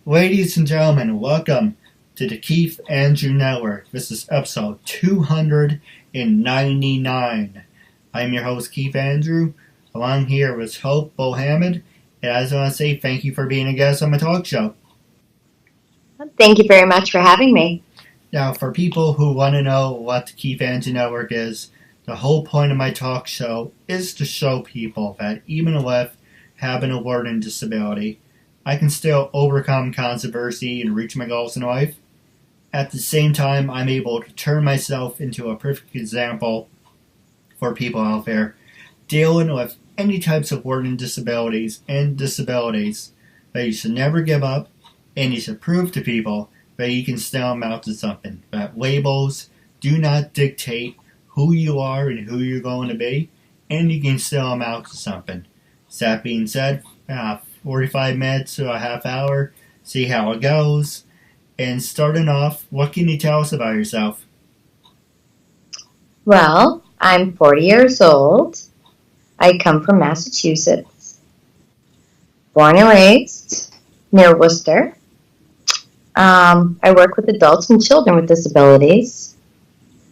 Ladies and gentlemen, welcome to the Keith Andrew Network. This is episode 299. I'm your host, Keith Andrew, along here with Hope Bohannon, and I just want to say thank you for being a guest on my talk show. Thank you very much for having me. Now, for people who want to know what the Keith Andrew Network is, the whole point of my talk show is to show people that even with having a learning disability, I can still overcome controversy and reach my goals in life. At the same time, I'm able to turn myself into a perfect example for people out there dealing with any types of learning disabilities and disabilities that you should never give up, and you should prove to people that you can still amount to something. That labels do not dictate who you are and who you're going to be, and you can still amount to something. So that being said, 45 minutes to a half hour, see how it goes. And starting off, what can you tell us about yourself? Well, I'm 40 years old. I come from Massachusetts. Born and raised near Worcester. I work with adults and children with disabilities,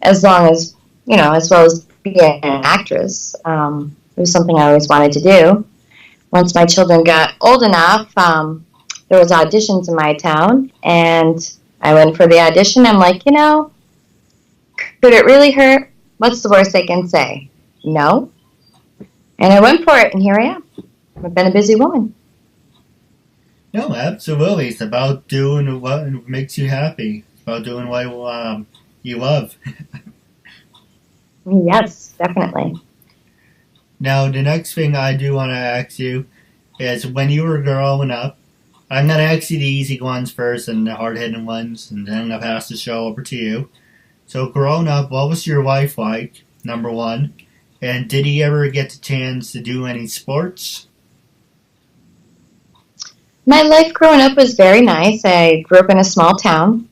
as well as being an actress. It was something I always wanted to do. Once my children got old enough, there was auditions in my town, and I went for the audition. I'm like, could it really hurt? What's the worst they can say? No. And I went for it, and here I am. I've been a busy woman. No, absolutely. It's about doing what makes you happy. It's about doing what you love. Yes, definitely. Now, the next thing I do want to ask you is, when you were growing up, I'm going to ask you the easy ones first and the hard-hitting ones, and then I'll pass the show over to you. So, growing up, what was your life like, number one? And did he ever get the chance to do any sports? My life growing up was very nice. I grew up in a small town.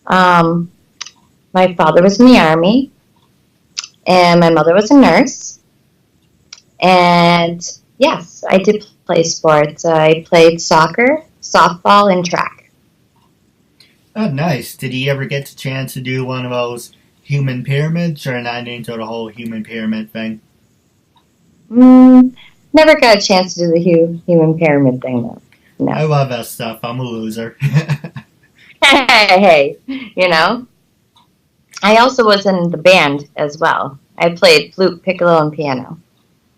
My father was in the Army, and my mother was a nurse. And yes, I did play sports. I played soccer, softball, and track. Oh, nice. Did he ever get the chance to do one of those human pyramids, or not into the whole human pyramid thing? Never got a chance to do the human pyramid thing, though. No. I love that stuff. I'm a loser. Hey, I also was in the band as well. I played flute, piccolo, and piano.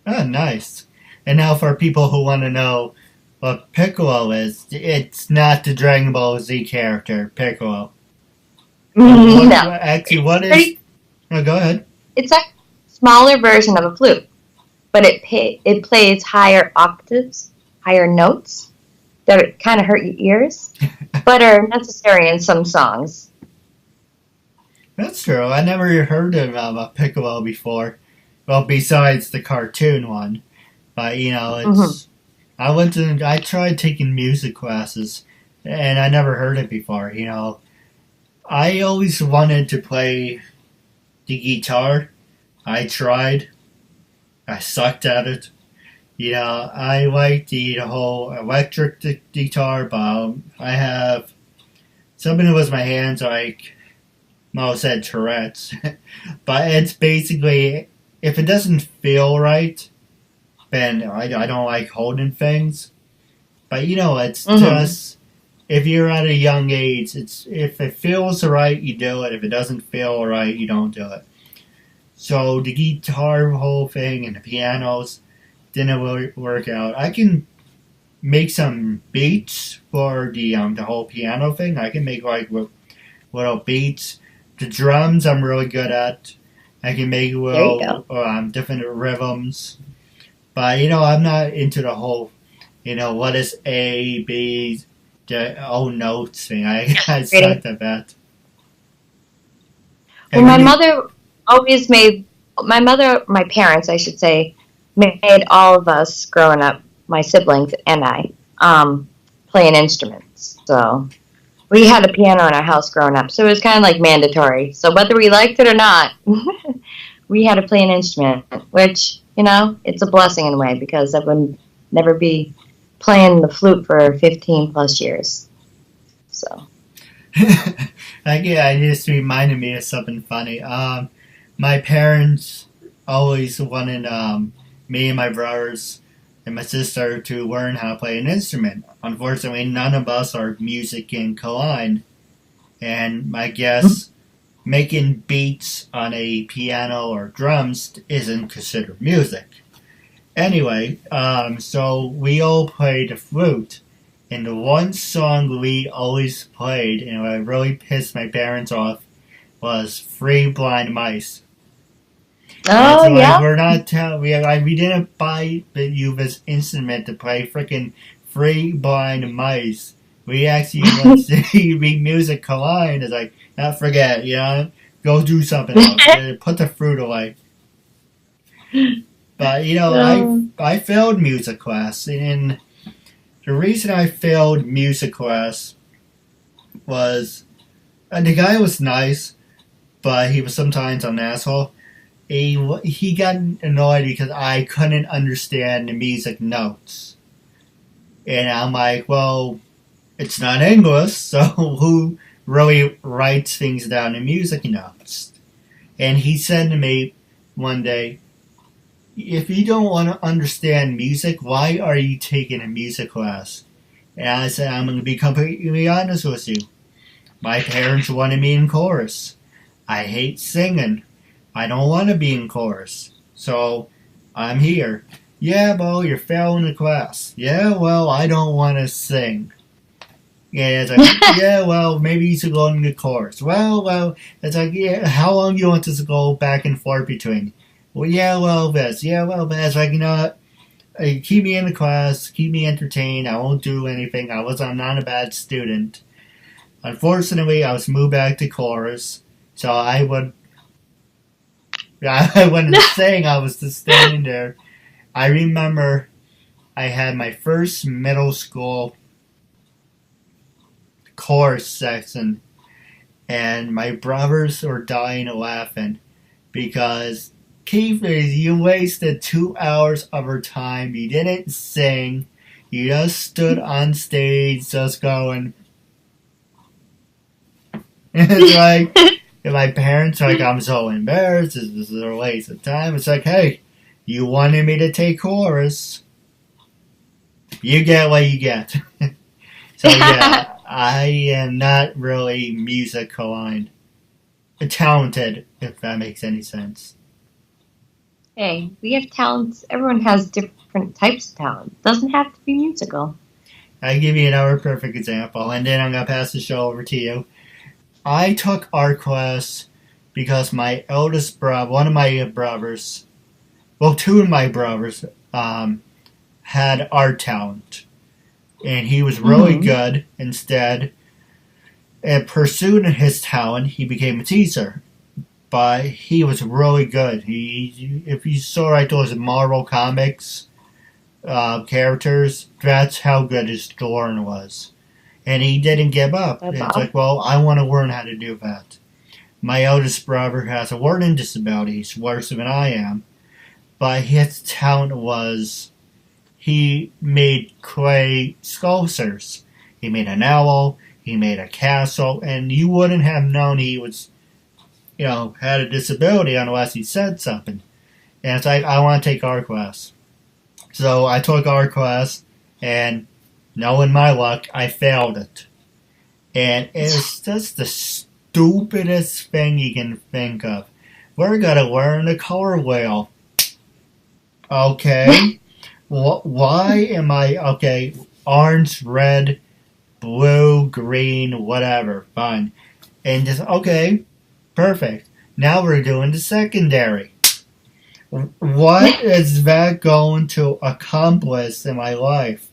Oh, nice. And now for people who want to know what Piccolo is, it's not the Dragon Ball Z character, Piccolo. No. Actually, what is... Oh, go ahead. It's a smaller version of a flute, but it plays higher octaves, higher notes that kind of hurt your ears, but are necessary in some songs. That's true. I never heard of a Piccolo before. Well, besides the cartoon one. But, it's... I tried taking music classes, and I never heard it before, I always wanted to play the guitar. I tried. I sucked at it. I like the whole electric guitar, but I have something with my hands, like Mo said, Tourette's. But it's basically, if it doesn't feel right, then I don't like holding things. But it's just, if you're at a young age, if it feels right, you do it. If it doesn't feel right, you don't do it. So the guitar whole thing and the pianos didn't work out. I can make some beats for the whole piano thing. I can make like little beats. The drums I'm really good at. I can make little different rhythms. But I'm not into the whole what is A, B, the notes thing. I sucked at that. Well, my parents, I should say, made all of us growing up, my siblings and I, playing instruments. So we had a piano in our house growing up, so it was kind of like mandatory. So whether we liked it or not, we had to play an instrument, which, it's a blessing in a way, because I would never be playing the flute for 15 plus years. So. It just reminded me of something funny. My parents always wanted me and my brothers and my sister to learn how to play an instrument. Unfortunately, none of us are music inclined, and I guess making beats on a piano or drums isn't considered music. Anyway, so we all played the flute, and the one song we always played, and what really pissed my parents off, was Three Blind Mice. And Oh so like yeah. we're not we didn't buy you this instrument to play freaking Three Blind Mice. We actually went to read music collide. It's like, forget, go do something else. Put the fruit away. But I failed music class, and the reason I failed music class was the guy was nice, but he was sometimes an asshole. He got annoyed because I couldn't understand the music notes, and I'm like, well, it's not English, so who really writes things down in music notes? And he said to me one day, if you don't want to understand music, why are you taking a music class? And I said, I'm going to be completely honest with you. My parents wanted me in chorus. I hate singing. I don't want to be in chorus. So I'm here. Yeah, well, you're failing the class. Yeah, well, I don't want to sing. Yeah, it's like, yeah, well, maybe you should go in the chorus. Well, it's like, yeah, how long do you want us to go back and forth between? Well, yeah, well, this. Yeah, well, this. Like, what? Keep me in the class. Keep me entertained. I won't do anything. I'm not a bad student. Unfortunately, I was moved back to chorus. So I wasn't saying, I was just standing there. I remember I had my first middle school chorus section, and my brothers were dying laughing because Keith, you wasted 2 hours of our time. You didn't sing. You just stood on stage just going. It's like, and my parents are like, I'm so embarrassed. This is a waste of time. It's like, hey, you wanted me to take chorus. You get what you get. So yeah, I am not really music aligned. Talented, if that makes any sense. Hey, we have talents. Everyone has different types of talent. It doesn't have to be musical. I give you another perfect example, and then I'm gonna pass the show over to you. I took art class because my eldest brother, one of my brothers, well, two of my brothers, had art talent, and he was really good. Instead, in pursuing his talent, he became a teacher. But he was really good. If you saw like those Marvel comics characters, that's how good his drawing was. And he didn't give up. That's It's awesome. like, well, I want to learn how to do that. My eldest brother has a learning disability. He's worse than I am. But his talent was he made clay sculptures. He made an owl. He made a castle. And you wouldn't have known he was had a disability unless he said something. And it's like, I want to take art class. So I took art class, and knowing my luck, I failed it. And it's just the stupidest thing you can think of. We're going to learn the color wheel. Okay. Why am I, okay, orange, red, blue, green, whatever, fine. And just, okay, perfect. Now we're doing the secondary. What is that going to accomplish in my life?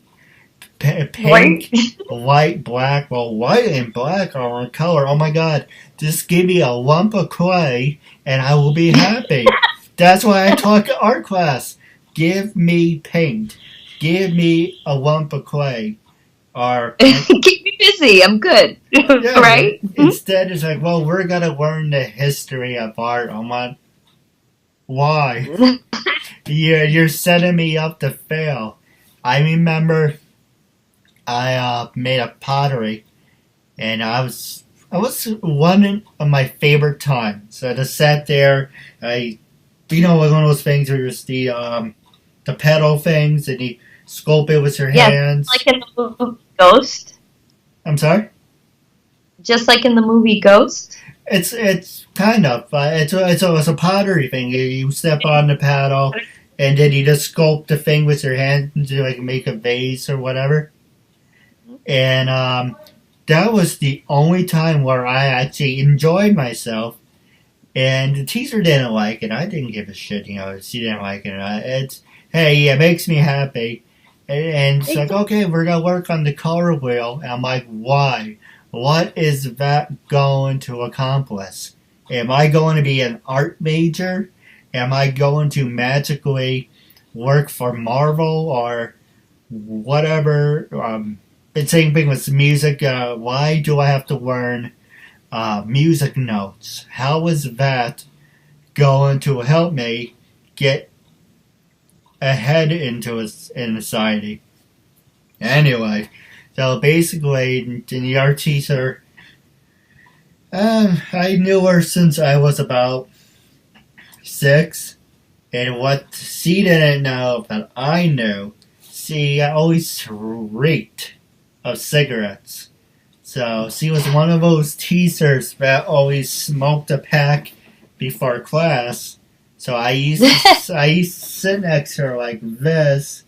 Pink, white, black. Well, white and black are one color. Oh my god. Just give me a lump of clay and I will be happy. That's why I taught art class. Give me paint. Give me a lump of clay. Or keep me busy. I'm good. yeah, Right? Instead, it's like, well, we're gonna learn the history of art. I'm like, why? You're setting me up to fail. I remember I made a pottery, and I was one of my favorite times. So I just sat there. One of those things where it's the pedal things, and you sculpt it with your Yes, hands. like in the movie Ghost. I'm sorry. Just like in the movie Ghost. It's kind of it's a pottery thing. You step on the paddle, and then you just sculpt the thing with your hand to like make a vase or whatever. And that was the only time where I actually enjoyed myself. And the teacher didn't like it. I didn't give a shit. She didn't like it. It's hey, it makes me happy. And it's like, okay, we're gonna work on the color wheel. And I'm like, why? What is that going to accomplish? Am I going to be an art major? Am I going to magically work for Marvel or whatever? The same thing with music. Why do I have to learn music notes? How is that going to help me get ahead in society? Anyway, so basically, the art teacher, I knew her since I was about 6, and what she didn't know that I knew, she always reeked of cigarettes. So she was one of those teachers that always smoked a pack before class. So I used to sit next to her like this,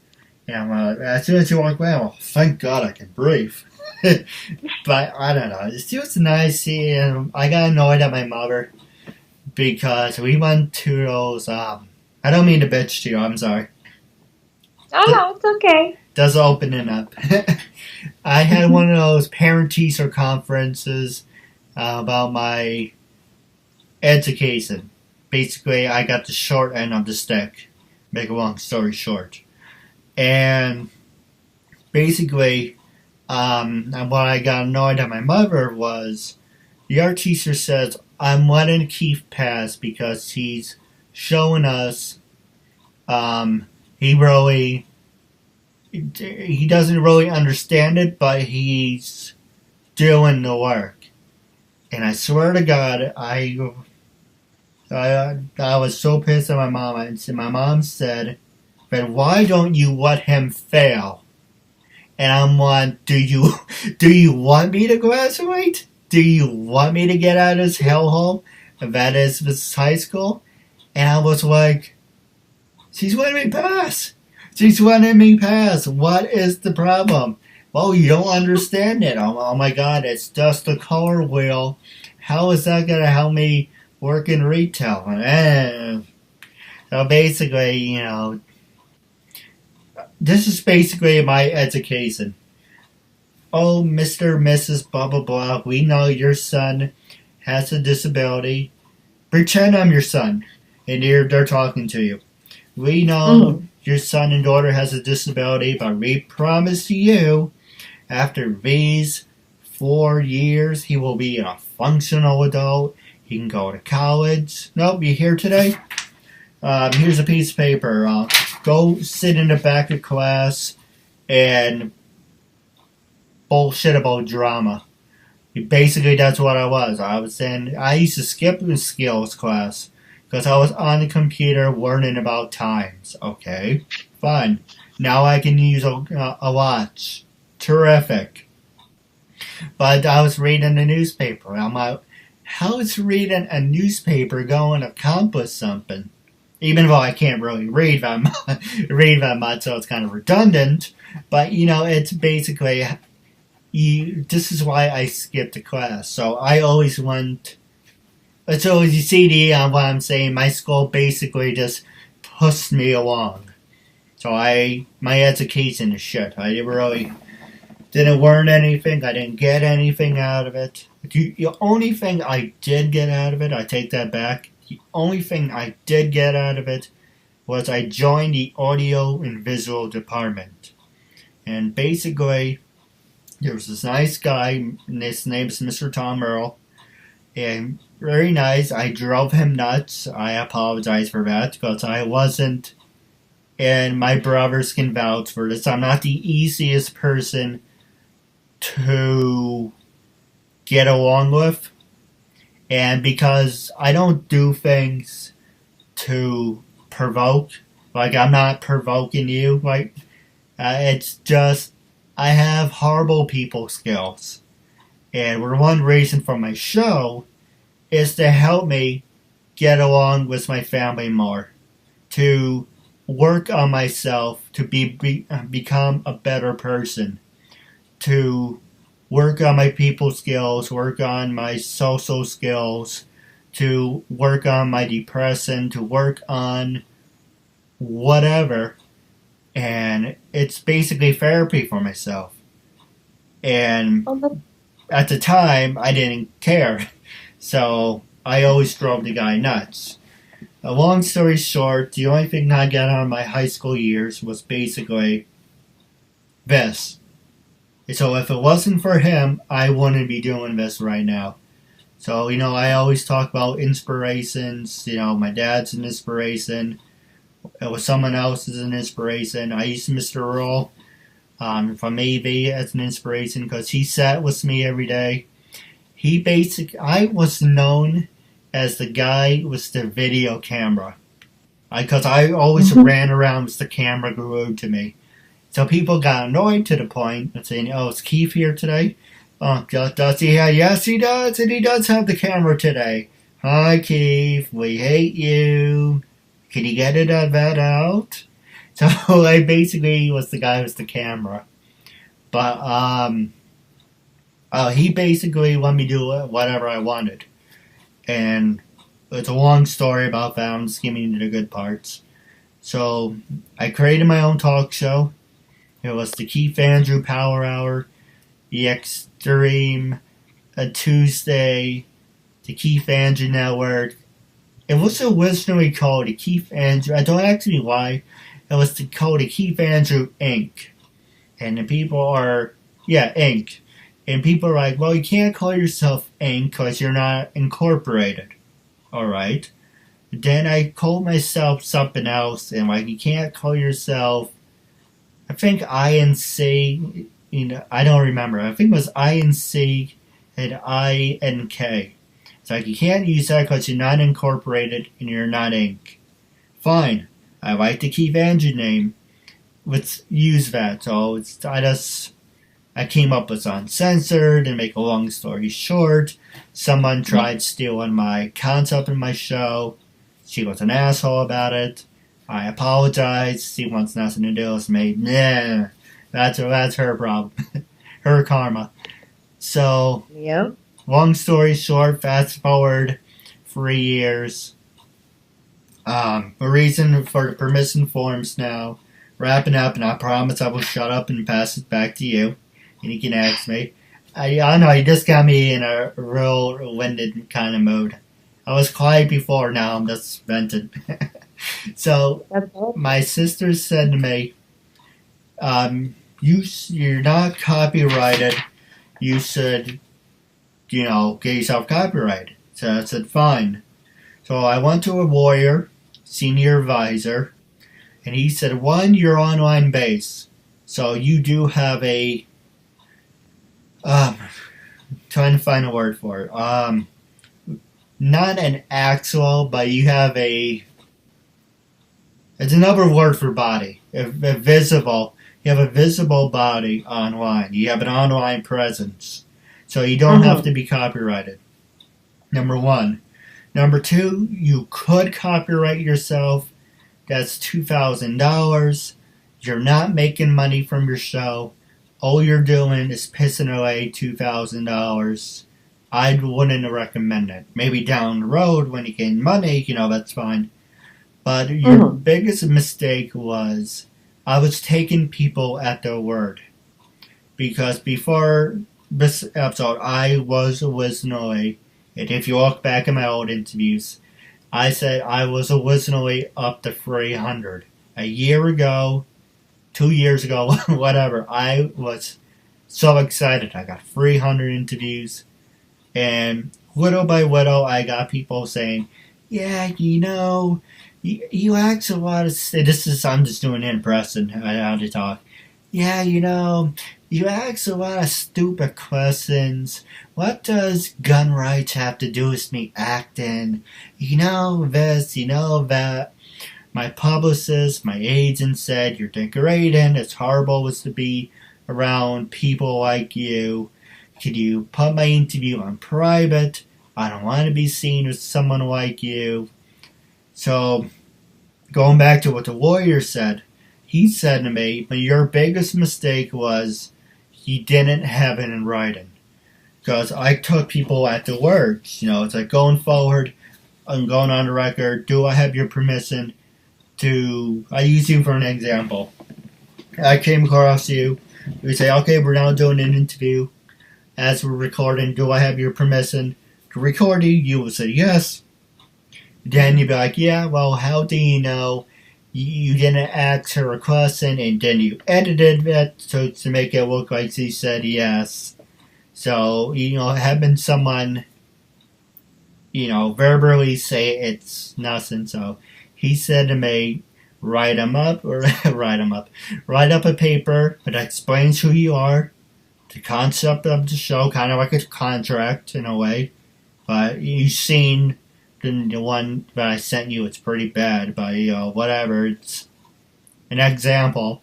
and as soon as she walked away, oh, thank God I can breathe. But I don't know. She was nice, and I got annoyed at my mother because we went to those. I don't mean to bitch to you. I'm sorry. Oh no, it's okay. Just opening up. I had one of those parent-teacher conferences about my education. Basically, I got the short end of the stick. Make a long story short. And basically, what I got annoyed at my mother was the art teacher says, I'm letting Keith pass because he's showing us he doesn't really understand it, but he's doing the work. And I swear to God, I was so pissed at my mom. And my mom said, "But why don't you let him fail?" And I'm like, "Do you want me to graduate? Do you want me to get out of this hellhole that is this high school?" And I was like, "She's letting me pass. She's letting me pass. What is the problem?" "Well, you don't understand it." Oh my God, it's just a color wheel. How is that going to help me work in retail? So basically, this is basically my education. Oh, Mr. and Mrs. blah blah blah, we know your son has a disability. Pretend I'm your son, and they're talking to you. We know your son and daughter has a disability, but we promise you, after these 4 years, he will be a functional adult. He can go to college. Nope, you here today? Here's a piece of paper. Go sit in the back of class and bullshit about drama. Basically, that's what I was. I used to skip the skills class because I was on the computer learning about times. Okay, fine. Now I can use a watch. Terrific. But I was reading the newspaper. I'm like, how is reading a newspaper going to accomplish something? Even though I can't really read that much, so it's kind of redundant. But, it's basically, this is why I skipped the class. So I always went, so you see what I'm saying, my school basically just pushed me along. So my education is shit. I really didn't learn anything. I didn't get anything out of it. The only thing I did get out of it, I take that back. The only thing I did get out of it was I joined the audio and visual department. And basically, there was this nice guy, and his name is Mr. Tom Earl. And very nice. I drove him nuts. I apologize for that because I wasn't, and my brothers can vouch for this, I'm not the easiest person to get along with. And because I don't do things to provoke, like I'm not provoking you, like it's just I have horrible people skills. And one reason for my show is to help me get along with my family more, to work on myself, to become a better person, to work on my people skills, work on my social skills, to work on my depression, to work on whatever. And it's basically therapy for myself. And at the time, I didn't care. So I always drove the guy nuts. A long story short, the only thing I got out of my high school years was basically this. So if it wasn't for him, I wouldn't be doing this right now. So, I always talk about inspirations. My dad's an inspiration. It was someone else is an inspiration. I used Mr. Earl from AV as an inspiration because he sat with me every day. I was known as the guy with the video camera. Because I always ran around with the camera glued to me. So people got annoyed to the point of saying, "Oh, is Keith here today? Oh, does he have?" Yes, he does, and he does have the camera today. Hi, Keith. We hate you. Can you get that out? So I basically was the guy with the camera. But he basically let me do whatever I wanted. And it's a long story about that. I'm just giving you the good parts. So I created my own talk show. It was the Keith Andrew Power Hour, the Extreme, a Tuesday, the Keith Andrew Network. It was originally called the Keith Andrew. I don't actually know why. It was called the Keith Andrew Inc. And the people are, Inc. And people are like, well, you can't call yourself Inc. because you're not incorporated. Alright. Then I called myself something else, and you can't call yourself, I think INC, I don't remember. I think it was INC and INK. It's you can't use that because you're not incorporated and you're not Inc. Fine. I like the Keith Andrew name. Let's use that. So I came up with Uncensored, and make a long story short, someone tried stealing my concept in my show. She was an asshole about it. I apologized. She wants nothing to do with me. Nah, that's her problem. Her karma. So, long story short, fast forward 3 years. The reason for the permission forms now, wrapping up, and I promise I will shut up and pass it back to you. And you can ask me. I know, you just got me in a real winded kind of mood. I was quiet before, now I'm just vented. So, my sister said to me, you're not copyrighted. You should, get yourself copyrighted. So I said, fine. So I went to a lawyer, senior advisor, and he said, one, you're online base. So you do have a, trying to find a word for it. Not an actual, but you have it's another word for body. A visible. You have a visible body online. You have an online presence. So you don't have to be copyrighted. Number one. Number two, you could copyright yourself. That's $2,000. You're not making money from your show. All you're doing is pissing away $2,000. I wouldn't recommend it. Maybe down the road when you gain money, that's fine. But your biggest mistake was I was taking people at their word. Because before this episode, I was originally, and if you look back at my old interviews, I said I was originally up to 300. A year ago, 2 years ago, whatever, I was so excited. I got 300 interviews. And little by little, I got people saying, yeah, you ask a lot of... I'm just doing in person how to talk. Yeah, you you ask a lot of stupid questions. What does gun rights have to do with me acting? You know this, you know that. My publicist, my agent said, you're degrading. It's horrible to be around people like you. Could you put my interview on private? I don't want to be seen with someone like you. So, going back to what the lawyer said, he said to me, but your biggest mistake was you didn't have it in writing. Because I took people at the words. You know, it's like going forward, I'm going on the record, do I have your permission to, I use you for an example. I came across you, we say, okay, we're now doing an interview. As we're recording, do I have your permission to record you? You will say yes. Then you'd be like, yeah, well, how do you know you didn't ask her a question and then you edited it to make it look like she said yes? So, you know, having someone, you know, verbally say it's nothing. So he said to me, write up a paper that explains who you are, the concept of the show, kind of like a contract in a way. But you've seen the one that I sent you, it's pretty bad, but you know, whatever, it's an example.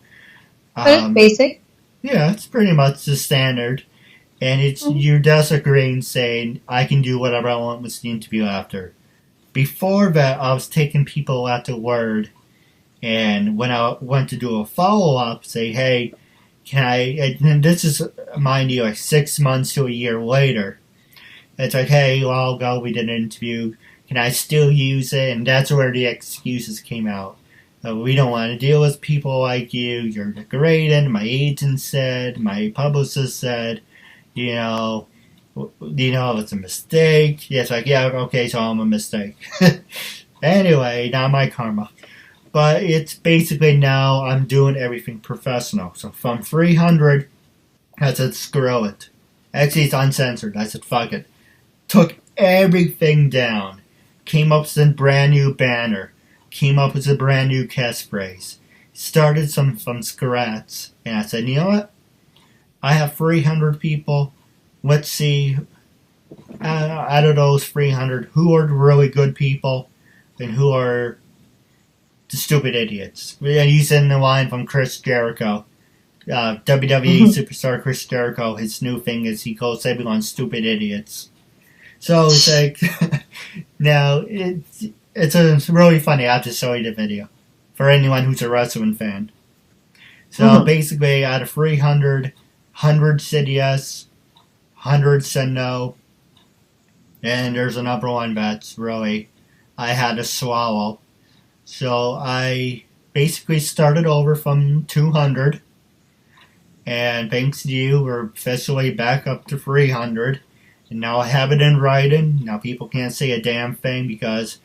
But it's basic. Yeah, it's pretty much the standard. And it's you're disagreeing, saying, I can do whatever I want with the interview after. Before that, I was taking people at the word, and when I went to do a follow-up, say, hey, can I, and this is, mind you, like 6 months to a year later, it's like, hey, well, we did an interview, can I still use it? And that's where the excuses came out. We don't want to deal with people like you, you're degrading, my agent said, my publicist said, you know, it's a mistake. Yeah, it's like, yeah, okay, so I'm a mistake. Anyway, not my karma. But it's basically now I'm doing everything professional. So from 300, I said, screw it. Actually, it's uncensored. I said, fuck it. Took everything down. Came up with a brand new banner. Came up with a brand new catchphrase. Started from scratch. And I said, you know what? I have 300 people. Let's see, out of those 300, who are the really good people and who are the stupid idiots. We're using the line from Chris Jericho. WWE superstar Chris Jericho, his new thing is he calls everyone stupid idiots. So it's like, now, it's really funny. I have to show you the video for anyone who's a wrestling fan. So basically, out of 300, 100 said yes, 100 said no, and there's another one that's really, I had to swallow. So I basically started over from 200, and thanks to you, we're officially back up to 300, and now I have it in writing. Now people can't say a damn thing because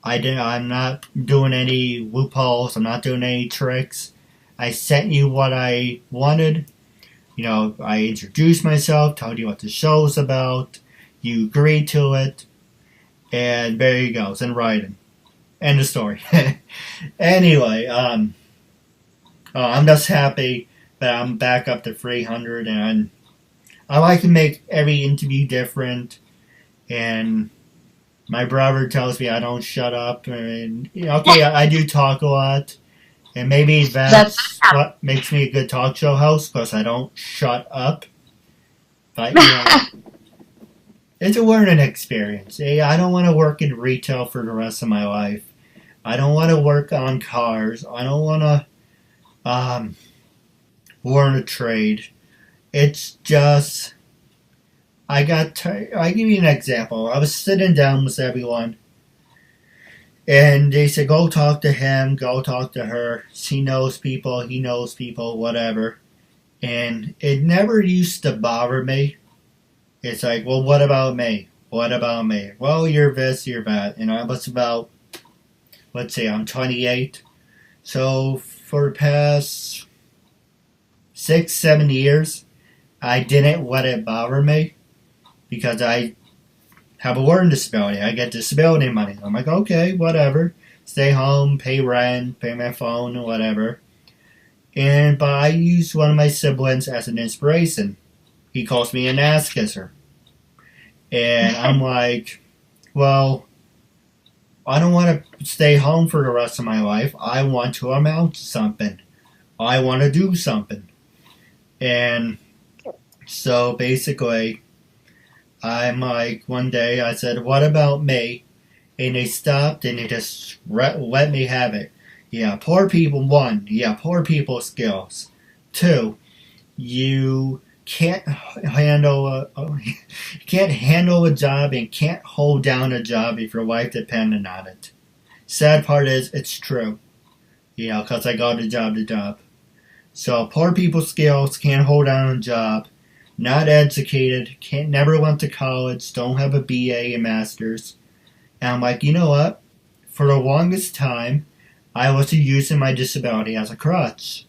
I'm not doing any loopholes, I'm not doing any tricks. I sent you what I wanted. You know, I introduced myself, told you what the show's about. You agreed to it. And there you go. It's in writing. End of story. Anyway, I'm just happy that I'm back up to 300. And I like to make every interview different. And my brother tells me I don't shut up. And, you know, okay, I do talk a lot. And maybe that's what makes me a good talk show host, because I don't shut up. But, you know, it's a learning experience. I don't want to work in retail for the rest of my life. I don't want to work on cars. I don't want to learn a trade. It's just, I give you an example. I was sitting down with everyone. And they said, go talk to him, go talk to her. She knows people, he knows people, whatever. And it never used to bother me. It's like, well, what about me? What about me? Well, you're this, you're that. And I was about, let's say, I'm 28. So for the past 6-7 years, I didn't let it bother me because I have a learning disability. I get disability money. I'm like, okay, whatever. Stay home, pay rent, pay my phone, whatever. but I use one of my siblings as an inspiration. He calls me an ass kisser. And I'm like, well, I don't want to stay home for the rest of my life. I want to amount to something. I want to do something. And so basically, I'm like, one day I said, what about me? And they stopped and they just let me have it. Yeah, poor people, one, yeah, poor people skills. Two, you can't handle a job and can't hold down a job if your life depended on it. Sad part is it's true, because I go to job to job. So poor people skills, can't hold down a job, not educated, never went to college, don't have a BA and masters. And I'm like, you know what? For the longest time, I was using my disability as a crutch.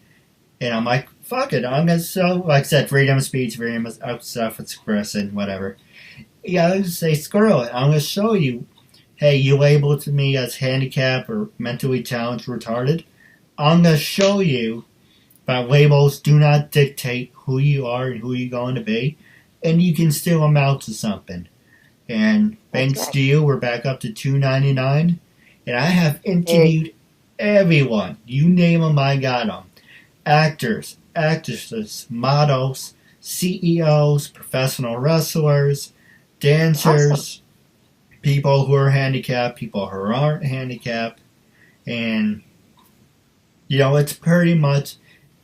And I'm like, fuck it, I'm gonna like I said, freedom of speech, freedom of self-expression, whatever. Yeah, I just say, screw it, I'm gonna show you. Hey, you labeled me as handicapped or mentally challenged, retarded. I'm gonna show you that labels do not dictate who you are and who you're going to be, and you can still amount to something. And thanks to you, we're back up to 299, and I have interviewed everyone. You name them, I got them. Actors, actresses, models, CEOs, professional wrestlers, dancers, people who are handicapped, people who aren't handicapped, and it's pretty much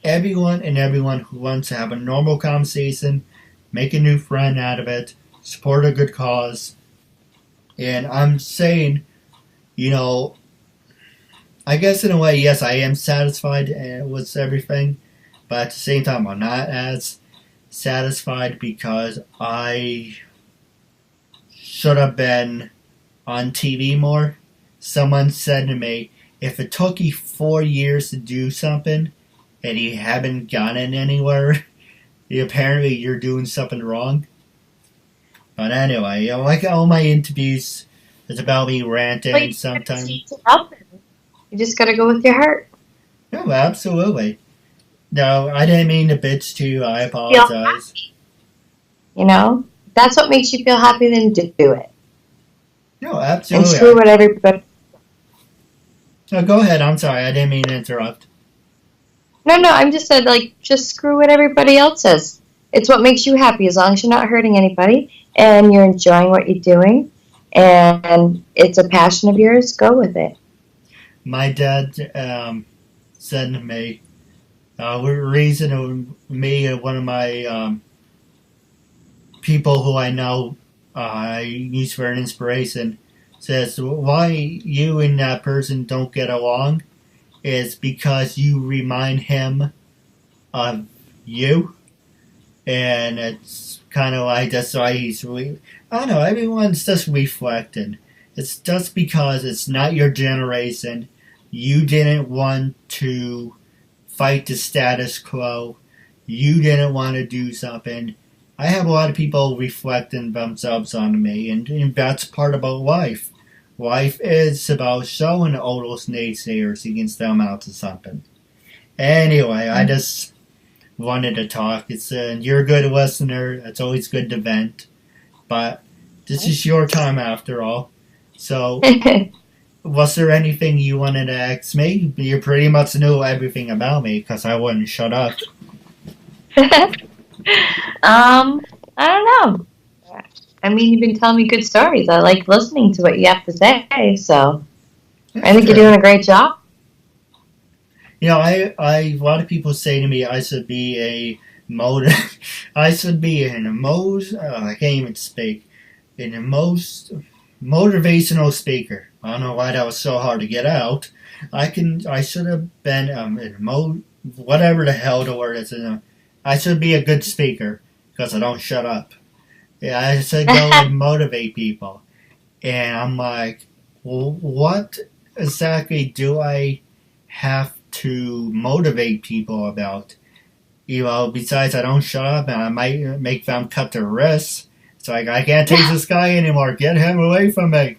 everyone and everyone who wants to have a normal conversation, make a new friend out of it, support a good cause. And I'm saying, I guess in a way, yes, I am satisfied with everything, but at the same time, I'm not as satisfied because I should have been on TV more. Someone said to me, if it took you 4 years to do something and you haven't gotten anywhere, apparently you're doing something wrong. But anyway, like all my interviews, it's about me ranting sometimes. You just gotta go with your heart. No, absolutely. No, I didn't mean to bitch to you. I apologize. That's what makes you feel happy, then do it. No, absolutely. And screw what everybody... No, go ahead. I'm sorry. I didn't mean to interrupt. No, I'm just said, just screw what everybody else says. It's what makes you happy. As long as you're not hurting anybody and you're enjoying what you're doing and it's a passion of yours, go with it. My dad said to me, reason me and one of my people who I know I use for an inspiration says why you and that person don't get along is because you remind him of you, and it's kind of like that's why he's I don't know, everyone's just reflecting. It's just because it's not your generation. You didn't want to fight the status quo. You didn't want to do something. I have a lot of people reflecting themselves on me, and that's part about life. Life is about showing all those naysayers you can still out to something. Anyway, I just wanted to talk. You're a good listener. It's always good to vent. But this is your time after all. So, was there anything you wanted to ask me? You pretty much knew everything about me because I wouldn't shut up. I don't know. I mean, you've been telling me good stories. I like listening to what you have to say, so I think you're doing a great job. A lot of people say to me I should be I can't even speak, motivational speaker. I don't know why that was so hard to get out. I should have been whatever the hell the word is. I should be a good speaker because I don't shut up. Yeah, I should go and motivate people. And I'm like, well, what exactly do I have to motivate people about? Besides I don't shut up and I might make them cut their wrists. It's like, I can't take this guy anymore. Get him away from me.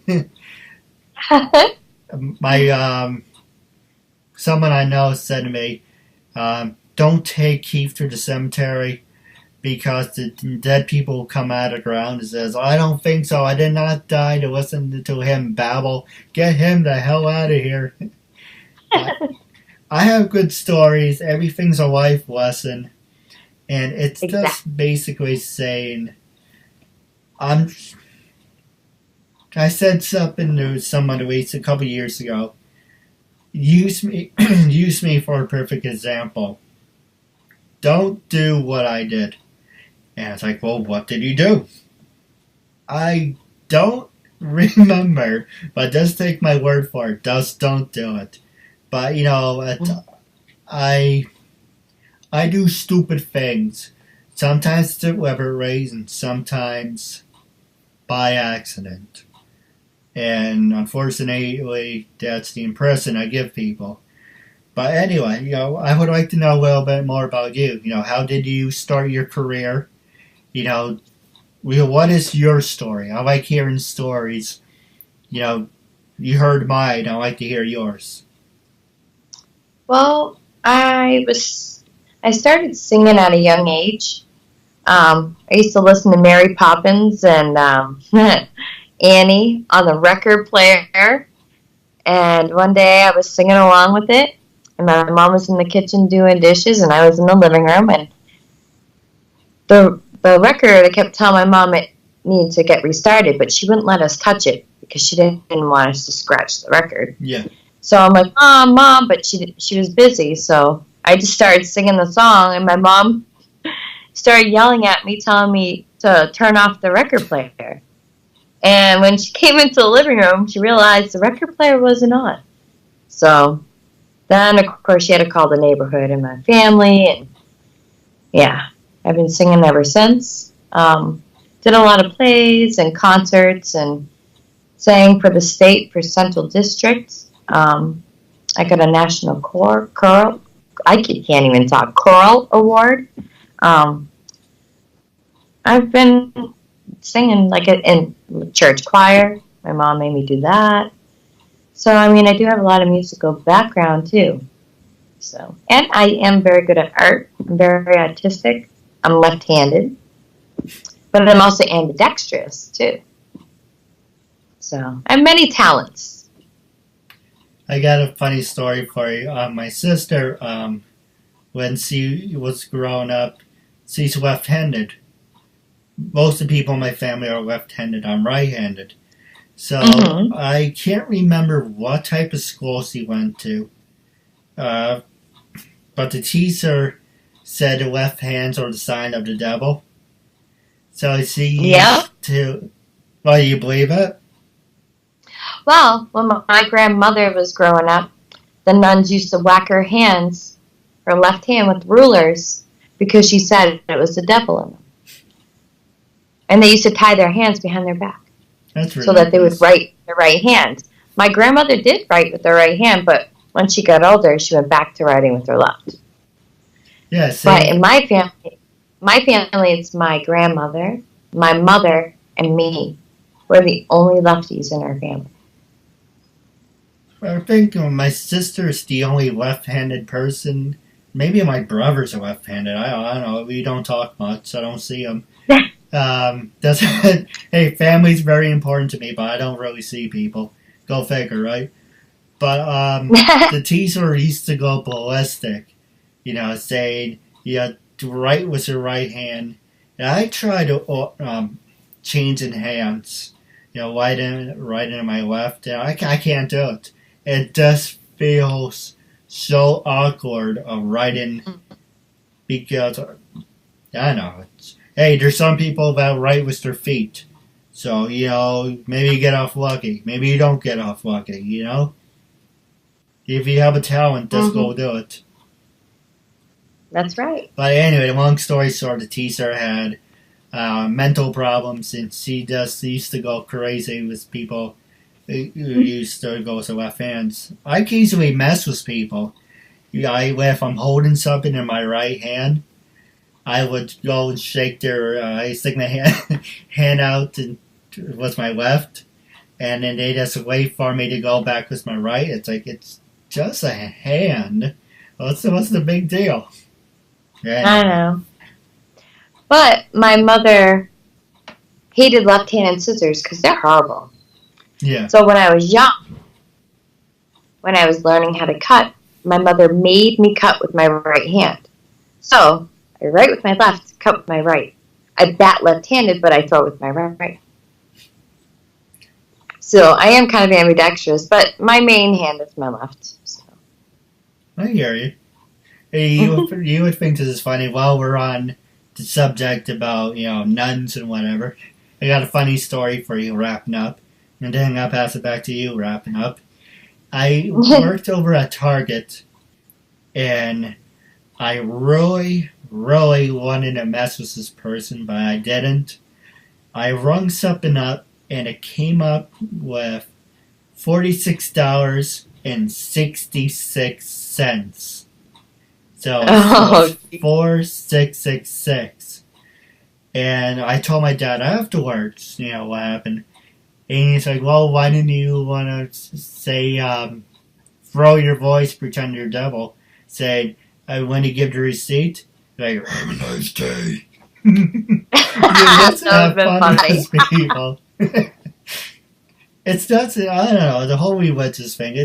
Someone I know said to me, Don't take Keith to the cemetery because the dead people will come out of the ground and says, I don't think so. I did not die to listen to him babble. Get him the hell out of here. I have good stories. Everything's a life lesson. And it's just basically saying, I said something to someone a couple years ago. Use me, use me for a perfect example. Don't do what I did. And it's like, well, what did you do? I don't remember, but just take my word for it. Just don't do it. But, I do stupid things. Sometimes to deliberate and sometimes by accident. And unfortunately, that's the impression I give people. But anyway, I would like to know a little bit more about you. How did you start your career? What is your story? I like hearing stories. You heard mine. I like to hear yours. Well, I started singing at a young age. I used to listen to Mary Poppins and Annie on the record player. And one day I was singing along with it. And my mom was in the kitchen doing dishes, and I was in the living room. And the record, I kept telling my mom it needed to get restarted, but she wouldn't let us touch it because she didn't want us to scratch the record. Yeah. So I'm like, Mom, but she was busy. So I just started singing the song, and my mom started yelling at me, telling me to turn off the record player. And when she came into the living room, she realized the record player wasn't on. So then, of course, she had to call the neighborhood and my family. And yeah, I've been singing ever since. Did a lot of plays and concerts and sang for the state for Central District. I got a national choral. I can't even talk. Choral award. I've been singing in church choir. My mom made me do that. So, I do have a lot of musical background, too. So, and I am very good at art. I'm very artistic. I'm left-handed. But I'm also ambidextrous, too. So, I have many talents. I got a funny story for you. My sister, when she was growing up, she's left-handed. Most of the people in my family are left-handed. I'm right-handed. So I can't remember what type of school she went to. But the teacher said the left hands are the sign of the devil. So she used to... Well, you believe it? Well, when my grandmother was growing up, the nuns used to whack her hands, her left hand, with rulers because she said it was the devil in them. And they used to tie their hands behind their back. So that they would write the right hand. My grandmother did write with her right hand, but when she got older, she went back to writing with her left. Yeah, but in my family, it's my grandmother, my mother, and me. We're the only lefties in our family. I think my sister's the only left-handed person. Maybe my brothers are left-handed. I don't know. We don't talk much. I don't see them. Hey, family's very important to me, but I don't really see people. Go figure, right? But the teacher used to go ballistic, saying to write with your right hand. And I try to change in hands, right into my left. And I can't do it. It just feels so awkward of writing because I don't know. Hey, there's some people that write with their feet. So, maybe you get off lucky. Maybe you don't get off lucky, If you have a talent, just go do it. That's right. But anyway, long story short, the teacher had mental problems, and she just used to go crazy with people who used to go with their left hands. I can easily mess with people. If I'm holding something in my right hand, I would go and shake I stick my hand out with my left, and then they just wait for me to go back with my right. It's like, it's just a hand. What's the big deal? I Anyway, know. But my mother hated left-handed scissors because they're horrible. yeah. So when I was young, when I was learning how to cut, my mother made me cut with my right hand. So I write with my left, cut with my right. I bat left-handed, but I throw with my right. So I am kind of ambidextrous, but my main hand is my left. So. I hear you. Hey, you would think this is funny. While we're on the subject about nuns and whatever, I got a funny story for you wrapping up, and then I'll pass it back to you wrapping up. I worked over at Target, and I really, really wanted to mess with this person, but I didn't. I rung something up, and it came up with $46.66. So Oh, 4666. And I told my dad afterwards, what happened. And he's like, well, why didn't you want to say, throw your voice, pretend you're devil, say, when you give the receipt, like, have a nice day. that Let's would have have been fun funny. as people. It's not, I don't know, the whole religious thing.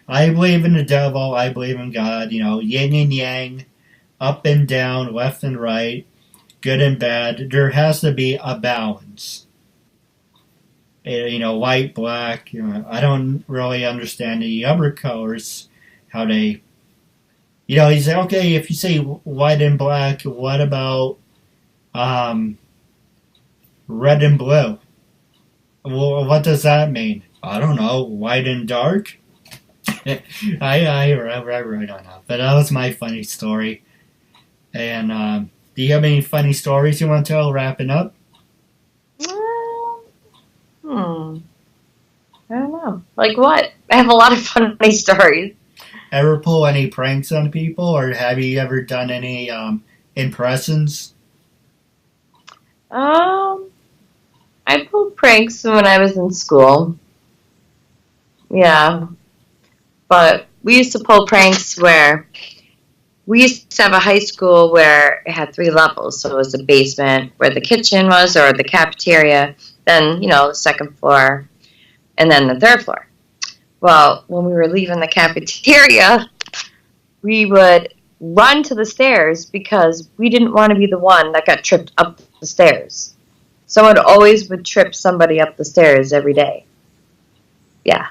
I believe in the devil, I believe in God, yin and yang, up and down, left and right, good and bad. There has to be a balance. White, black, I don't really understand the other colors, how they, you say, okay, if you say white and black, what about red and blue? Well, what does that mean? I don't know, white and dark? I really don't know. But that was my funny story. And do you have any funny stories you want to tell wrapping up? I don't know. Like what? I have a lot of funny stories. Ever pull any pranks on people, or have you ever done any impressions? Um, I pulled pranks when I was in school. Yeah, but we used to pull pranks where we used to have a high school where it had 3 levels. So it was the basement where the kitchen was, or the cafeteria, then, the second floor, and then the third floor. Well, when we were leaving the cafeteria, we would run to the stairs because we didn't want to be the one that got tripped up the stairs. Someone always would trip somebody up the stairs every day. Yeah.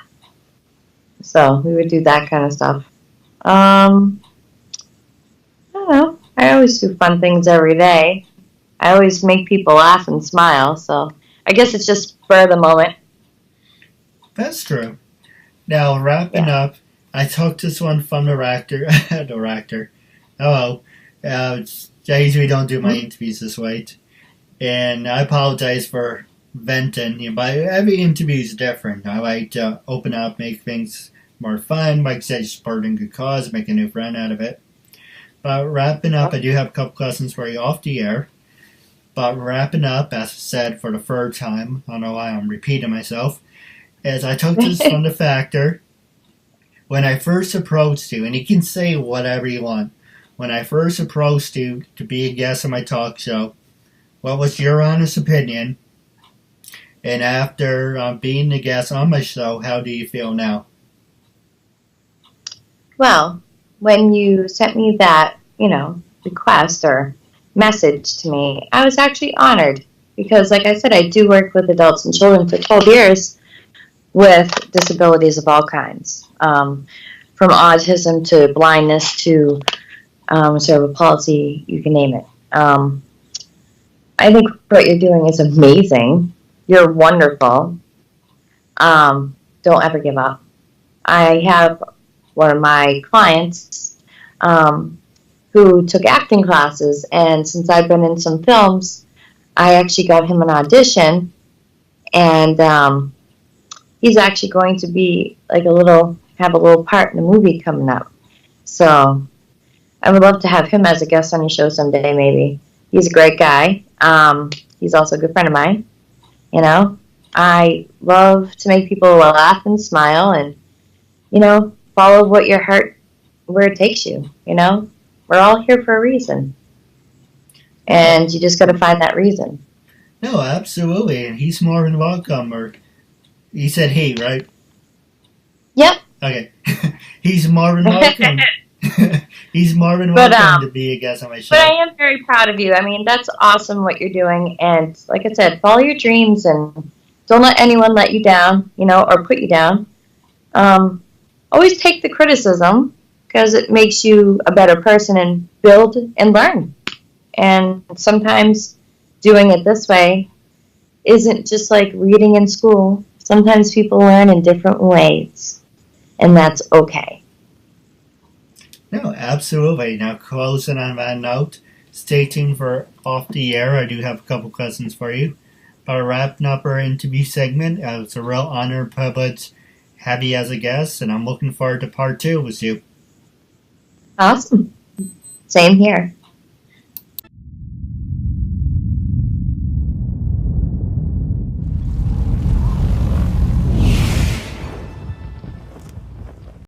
So we would do that kind of stuff. I don't know. I always do fun things every day. I always make people laugh and smile. So I guess it's just spur of the moment. That's true. Now, wrapping Yeah. up, I took this one from the rector. The rector. Hello. I usually don't do my interviews this way. And I apologize for venting. But every interview is different. I like to open up, make things more fun. Like I said, supporting a good cause, make a new friend out of it. But wrapping up, I do have a couple questions for you off the air. But wrapping up, as I said for the third time, I don't know why I'm repeating myself, is I took this from the factor. When I first approached you, and you can say whatever you want, when I first approached you to be a guest on my talk show, what was your honest opinion? And after being a guest on my show, how do you feel now? Well, when you sent me that, request or message to me, I was actually honored because, like I said, I do work with adults and children for 12 years with disabilities of all kinds, from autism to blindness to cerebral palsy, you can name it. I think what you're doing is amazing. You're wonderful. Don't ever give up. I have one of my clients who took acting classes, and since I've been in some films, I actually got him an audition, and he's actually going to be have a little part in a movie coming up. So I would love to have him as a guest on your show someday, maybe. He's a great guy. He's also a good friend of mine. I love to make people laugh and smile and, follow what your heart where it takes you. We're all here for a reason, No, and you just got to find that reason. no, absolutely. And he's more than welcome. Or you said he, right? Yep. Okay. He's more than welcome. He's more than But welcome to be a guest on my but I show. am very proud of you. I mean, that's awesome what you're doing, and like I said, follow your dreams and don't let anyone let you down, or put you down. Um, Always take the criticism because it makes you a better person and build and learn. And sometimes doing it this way isn't just like reading in school. Sometimes people learn in different ways, and that's okay. No, absolutely. Now, closing on that note, stay tuned for Off the Air. I do have a couple questions for you. But wrapping up our interview segment, it's a real honor and privilege to have you as a guest, and I'm looking forward to part two with you. Awesome. Same here.